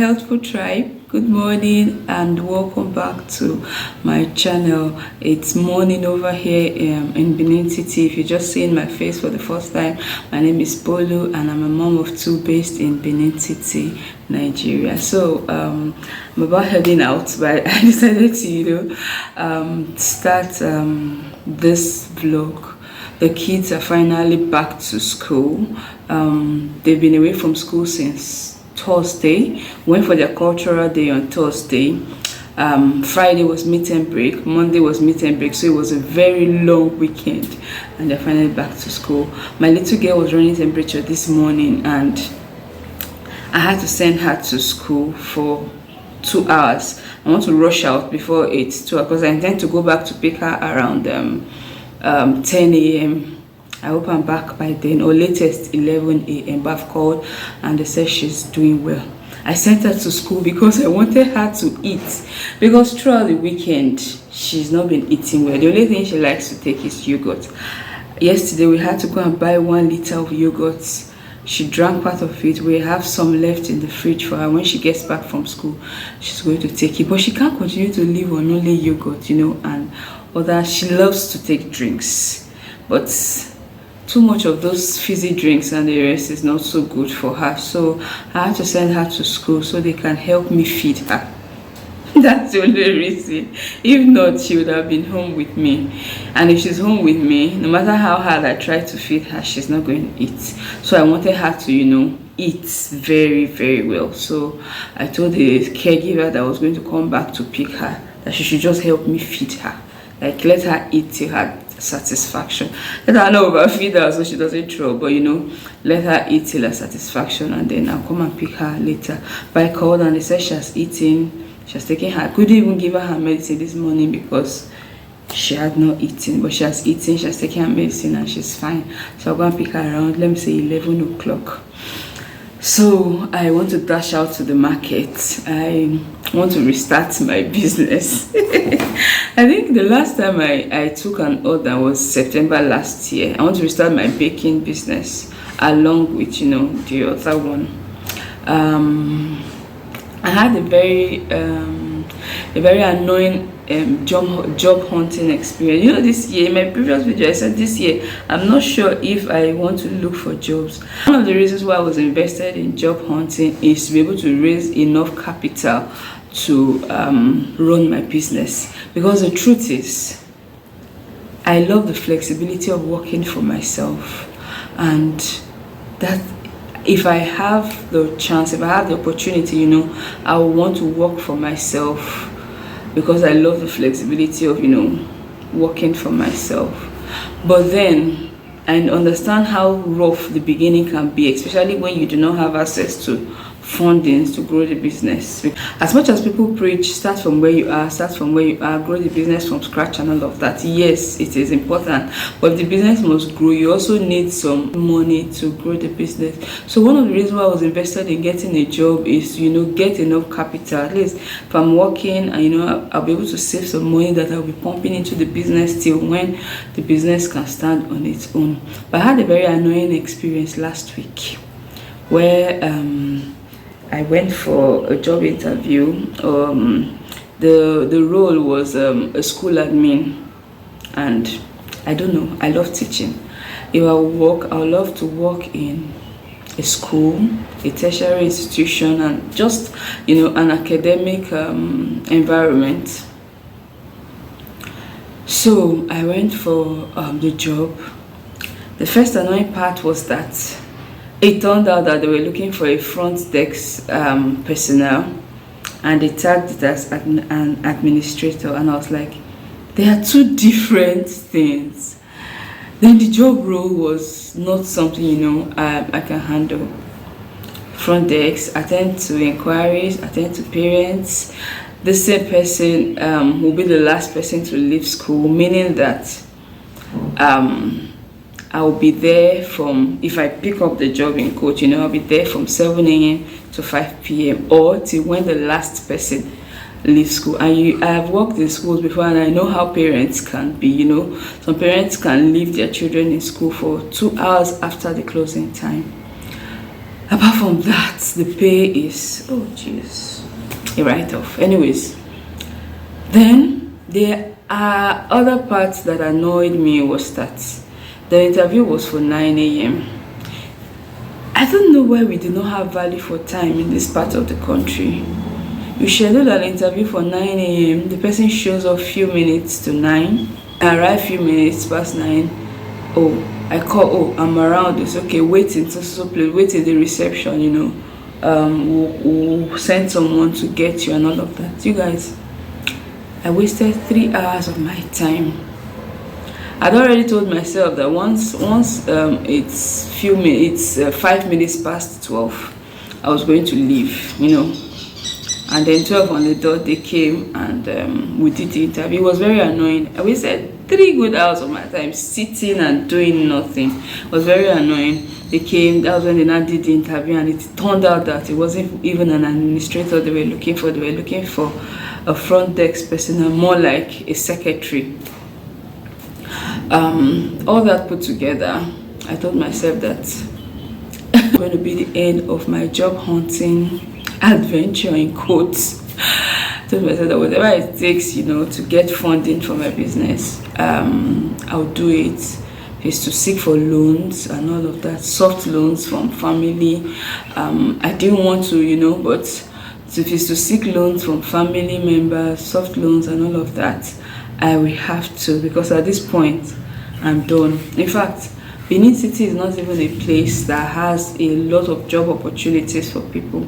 Healthful Tribe. Good morning and welcome back to my channel. It's morning over here in Benin City. If you're just seeing my face for the first time, my name is Bolu and I'm a mom of two based in Benin City, Nigeria. So I'm about heading out, but I decided to start this vlog. The kids are finally back to school. They've been away from school since Thursday. Went for their cultural day on Thursday. Friday was meet and break. Monday was meet and break. So it was a very long weekend, and they're finally back to school. My little girl was running temperature this morning, and I had to send her to school for 2 hours. I want to rush out before it's 2 because I intend to go back to pick her around 10 a.m. I hope I'm back by then, or latest 11 a.m. But I've called and they said she's doing well. I sent her to school because I wanted her to eat, because throughout the weekend she's not been eating well. The only thing she likes to take is yogurt. Yesterday we had to go and buy 1 liter of yogurt. She drank part of it. We have some left in the fridge for her. When she gets back from school, she's going to take it. But she can't continue to live on only yogurt, and other. She loves to take drinks, but too much of those fizzy drinks and the rest is not so good for her. So I had to send her to school so they can help me feed her. That's the only reason. If not, she would have been home with me. And if she's home with me, no matter how hard I try to feed her, she's not going to eat. So I wanted her to, eat very, very well. So I told the caregiver that I was going to come back to pick her that she should just help me feed her. Like, let her eat till her satisfaction. Let her not overfeed her so she doesn't throw, but let her eat till her satisfaction, and then I'll come and pick her later. But I called and they said she has eaten, she has taken her. I couldn't even give her medicine this morning because she had not eaten, but she has eaten, she has taken her medicine, and she's fine. So I'll go and pick her around, let me say 11 o'clock. So I want to dash out to the market. I want to restart my business. I think the last time I took an order was September last year. I want to restart my baking business along with the other one. I had a very annoying job hunting experience. This year, in my previous video, I said this year I'm not sure if I want to look for jobs. One of the reasons why I was invested in job hunting is to be able to raise enough capital to run my business, because the truth is I love the flexibility of working for myself, and that if I have the chance, if I have the opportunity, I will want to work for myself, because I love the flexibility of working for myself. But then I understand how rough the beginning can be, especially when you do not have access to fundings to grow the business. As much as people preach start from where you are, grow the business from scratch and all of that, yes, it is important, but if the business must grow, you also need some money to grow the business. So one of the reasons why I was invested in getting a job is get enough capital. At least if I'm working and I'll be able to save some money that I'll be pumping into the business till when the business can stand on its own. But I had a very annoying experience last week where I went for a job interview. The role was a school admin, and I don't know, I love teaching. If I would love to work in a school, a tertiary institution, and just an academic environment. So I went for the job. The first annoying part was that it turned out that they were looking for a front desk personnel, and they tagged it as an administrator, and I was like, they are two different things. Then the job role was not something I can handle. Front desk, attend to inquiries, attend to parents. The same person will be the last person to leave school, meaning that I'll be there from, if I pick up the job in coach, I'll be there from 7 a.m. to 5 p.m. or till when the last person leaves school. And I've worked in schools before, and I know how parents can be. Some parents can leave their children in school for 2 hours after the closing time. Apart from that, the pay is, oh jeez, a write-off. Anyways, then there are other parts that annoyed me. Was that the interview was for 9 a.m. I don't know why we do not have value for time in this part of the country. You schedule an interview for 9 a.m. The person shows up few minutes to 9. I arrive few minutes past 9. Oh, I call, oh, I'm around. It's okay, wait until so place, wait in the reception, you know. We'll send someone to get you and all of that. You guys, I wasted 3 hours of my time. I'd already told myself that once it's 5 minutes past 12, I was going to leave, you know. And then 12 on the dot, they came and we did the interview. It was very annoying. I wasted 3 good hours of my time sitting and doing nothing. It was very annoying. They came, that was when they now did the interview, and it turned out that it wasn't even an administrator they were looking for. They were looking for a front desk person, and more like a secretary. All that put together, I told myself that it's going to be the end of my job hunting adventure in quotes. I told myself that whatever it takes, you know, to get funding for my business, I'll do it. Is to seek for loans and all of that, soft loans from family. I didn't want to, you know, but if it's to seek loans from family members, soft loans and all of that, I will have to, because at this point I'm done. In fact, Benin City is not even a place that has a lot of job opportunities for people.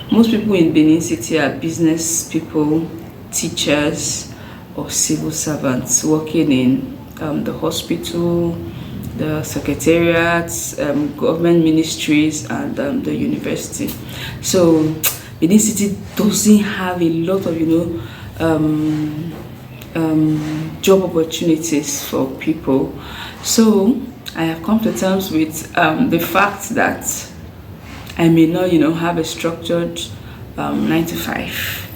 Most people in Benin City are business people, teachers, or civil servants working in the hospital, the secretariats, government ministries, and the university. So Benin City doesn't have a lot of, you know, job opportunities for people. So I have come to terms with the fact that I may not, you know, have a structured 9 to 5.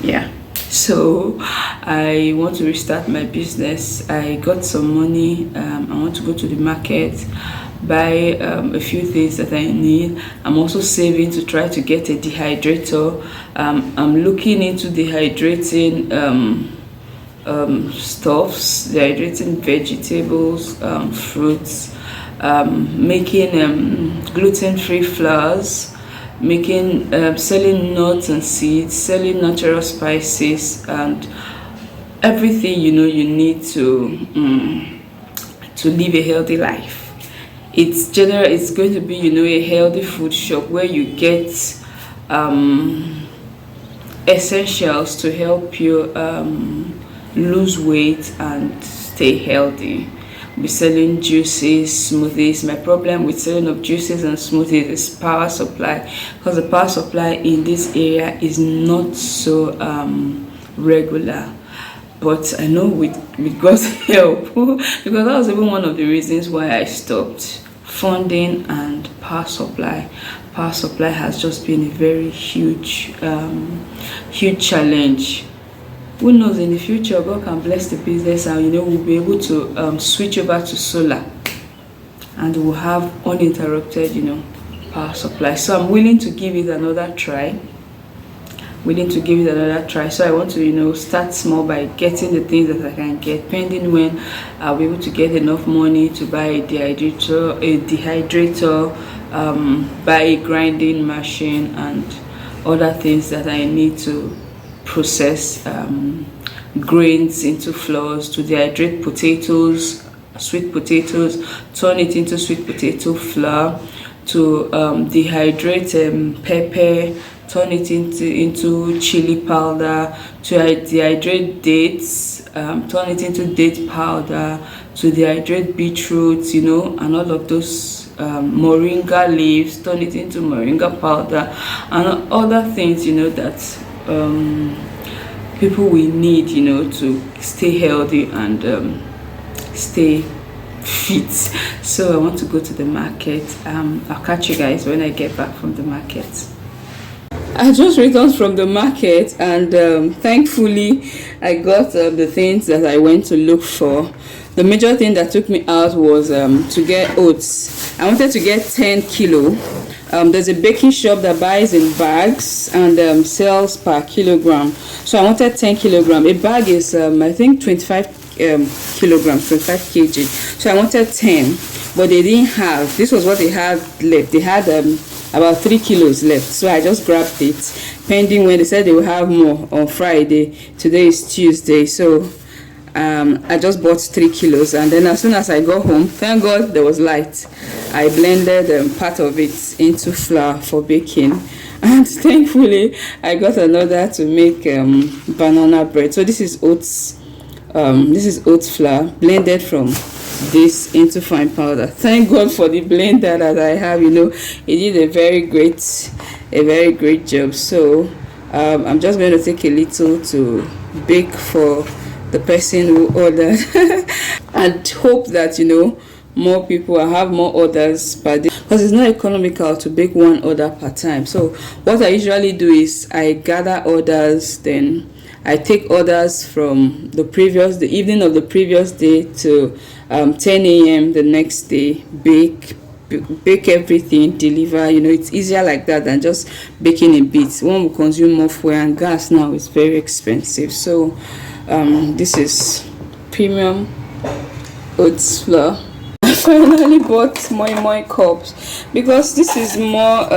Yeah. So I want to restart my business. I got some money. I want to go to the market, buy a few things that I need. I'm also saving to try to get a dehydrator. I'm looking into dehydrating stuffs, dehydrating vegetables, fruits, making gluten-free flours, making selling nuts and seeds, selling natural spices, and everything, you know, you need to live a healthy life. It's going to be, you know, a healthy food shop where you get essentials to help you lose weight and stay healthy. Be selling juices, smoothies. My problem with selling of juices and smoothies is power supply, because the power supply in this area is not so regular. But I know with God's help, because that was even one of the reasons why I stopped. Funding and power supply. Power supply has just been a very huge challenge. Who knows, in the future God can bless the business and, you know, we'll be able to switch over to solar and we'll have uninterrupted, you know, power supply. So I'm willing to give it another try. So I want to, you know, start small by getting the things that I can get, pending when I'll be able to get enough money to buy a dehydrator, buy a grinding machine and other things that I need to process grains into flours, to dehydrate potatoes, sweet potatoes, turn it into sweet potato flour, to dehydrate pepper, turn it into chili powder, to dehydrate dates, turn it into date powder, to dehydrate beetroot, you know, and all of those moringa leaves, turn it into moringa powder, and other things, you know, that people will need, you know, to stay healthy and stay fit. So I want to go to the market. I'll catch you guys when I get back from the market. I just returned from the market and thankfully I got the things that I went to look for. The major thing that took me out was to get oats. I wanted to get 10 kilo there's a baking shop that buys in bags and sells per kilogram. So I wanted 10 kilogram. A bag is I think 25 kilograms, 25 kg. So I wanted 10, but they didn't have. This was what they had left. They had about 3 kilos left, so I just grabbed it pending when they said they will have more on Friday. Today is Tuesday, so I just bought 3 kilos, and then as soon as I got home, thank God there was light, I blended part of it into flour for baking, and thankfully I got another to make banana bread. So this is oats flour blended from this into fine powder. Thank God for the blender that I have. It did a very great job. So I'm just going to take a little to bake for the person who ordered and hope that more people will have more orders per day, because it's not economical to bake one order per time. So what I usually do is I gather orders, then I take orders from the evening of the previous day to 10 a.m. the next day, bake everything, deliver. It's easier like that than just baking in bits. One will consume more fuel, and gas now is very expensive. So this is premium oats flour. I finally bought moi cups because this is more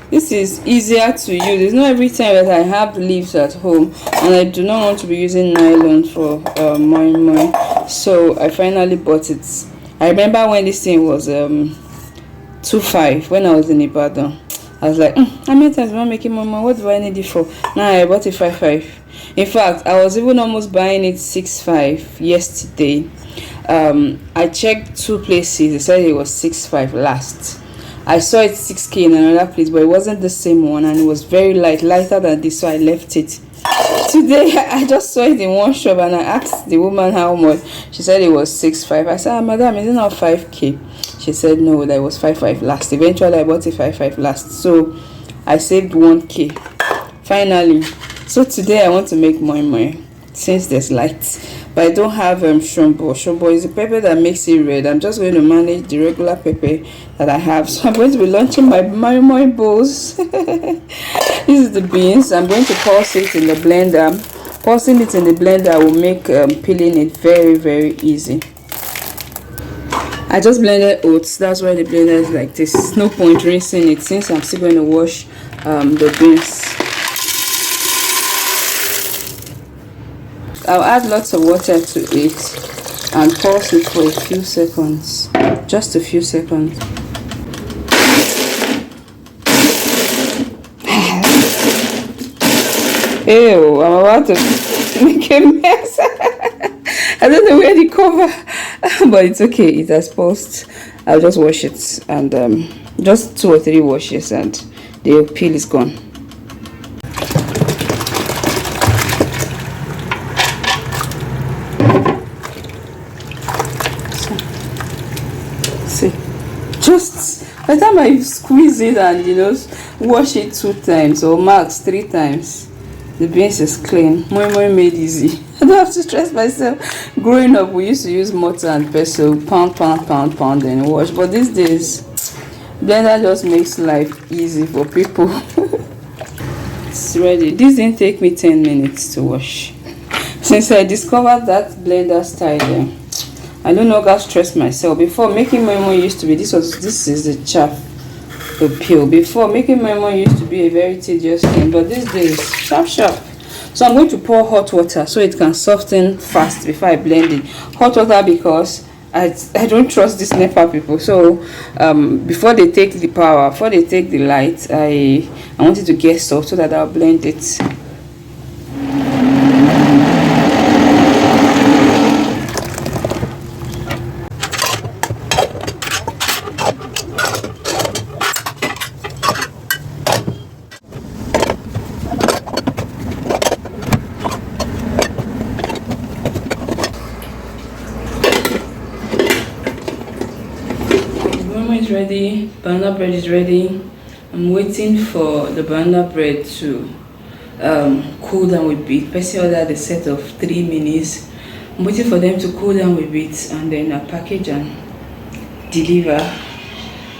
this is easier to use. It's not every time that I have leaves at home, and I do not want to be using nylon for moi. So I finally bought it. I remember when this thing was 2.5 when I was in Ibadan. I was like, how many times am I making moi? What do I need it for? Now I bought it 5.5. In fact, I was even almost buying it 6.5 yesterday. I checked 2 places. They said it was 6.5 last. I saw it 6K in another place, but it wasn't the same one, and it was very lighter than this, so I left it. Today I just saw it in one shop, and I asked the woman how much. She said it was 6.5. I said, madam, is it not 5K? She said no, that was 5.5 last. Eventually I bought it 5.5 last, so I saved 1K finally. So today I want to make moi since there's light, but I don't have shombo. Shombo is a pepper that makes it red. I'm just going to manage the regular pepper that I have. So I'm going to be launching my moi bowls. This is the beans. I'm going to pulse it in the blender. Pulsing it in the blender will make peeling it very easy. I just blended oats. That's why the blender is like this. No point rinsing it since I'm still going to wash the beans. I'll add lots of water to it and pulse it for a few seconds, just a few seconds. Ew, I'm about to make a mess. I don't know where the cover, but it's okay, it has pulsed. I'll just wash it, and just 2 or 3 washes and the peel is gone. Just by the time I squeeze it and wash it 2 times or max 3 times, the beans is clean. Moi made easy. I don't have to stress myself. Growing up, we used to use mortar and pestle, pound and wash. But these days, blender just makes life easy for people. It's ready. This didn't take me 10 minutes to wash. Since I discovered that blender style, I no longer stress myself. Before, making moi used to be this is the chaff, the peel. Before, making moi used to be a very tedious thing, but these days sharp. So I'm going to pour hot water so it can soften fast before I blend it. Hot water because I don't trust these NEPA people. So before they take the power, before they take the light, I want it to get soft so that I'll blend it. Is ready, banana bread is ready. I'm waiting for the banana bread to cool down a bit. Person ordered a set of 3 minis. I'm waiting for them to cool down a bit, and then I package and deliver.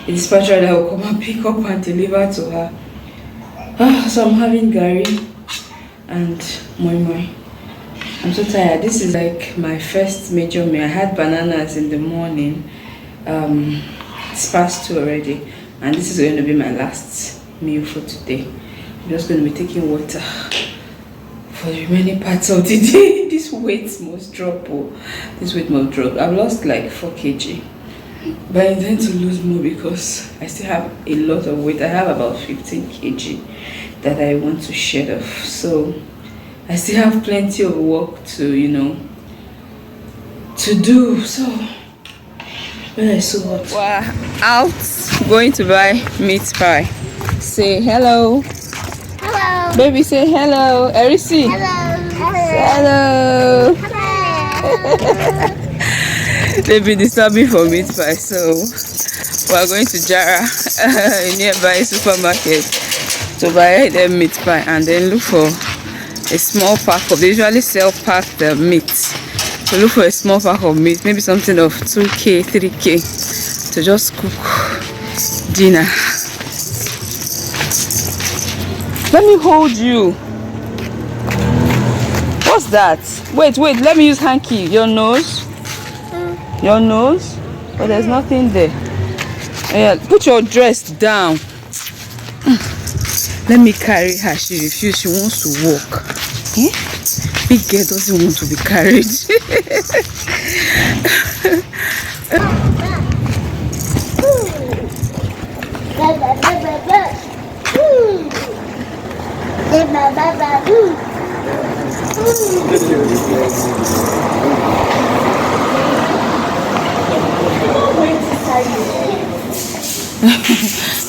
a dispatcher that will come and pick up and deliver to her. So I'm having gari and moi moi. I'm so tired. This is like my first major meal. I had bananas in the morning. It's past 2 already, and this is going to be my last meal for today. I'm just going to be taking water for the remaining parts of the day. This weight must drop. Oh, this weight must drop. I've lost like 4 kg, but I intend to lose more because I still have a lot of weight. I have about 15 kg that I want to shed off. So I still have plenty of work to, to do. So when I saw what we're out going to buy meat pie. Say hello. Hello. Baby, say hello. Erisi. Hello. Hello. They've been disturbing for meat pie, so we're going to Jara, a nearby supermarket, to buy them meat pie and then look for a small pack of. They usually sell packed meat. So look for a small pack of meat, maybe something of 2k, 3k, to just cook dinner. Let me hold you. What's that? Wait, let me use hanky. Your nose? Your nose? Oh, there's nothing there. Yeah, put your dress down. Let me carry her. She refused. She wants to walk. Eh? Big girl doesn't want to be carried.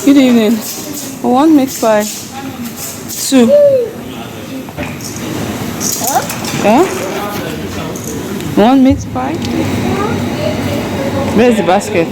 Good evening. One meat pie. 2. Yeah? One meat pie? Where's the basket?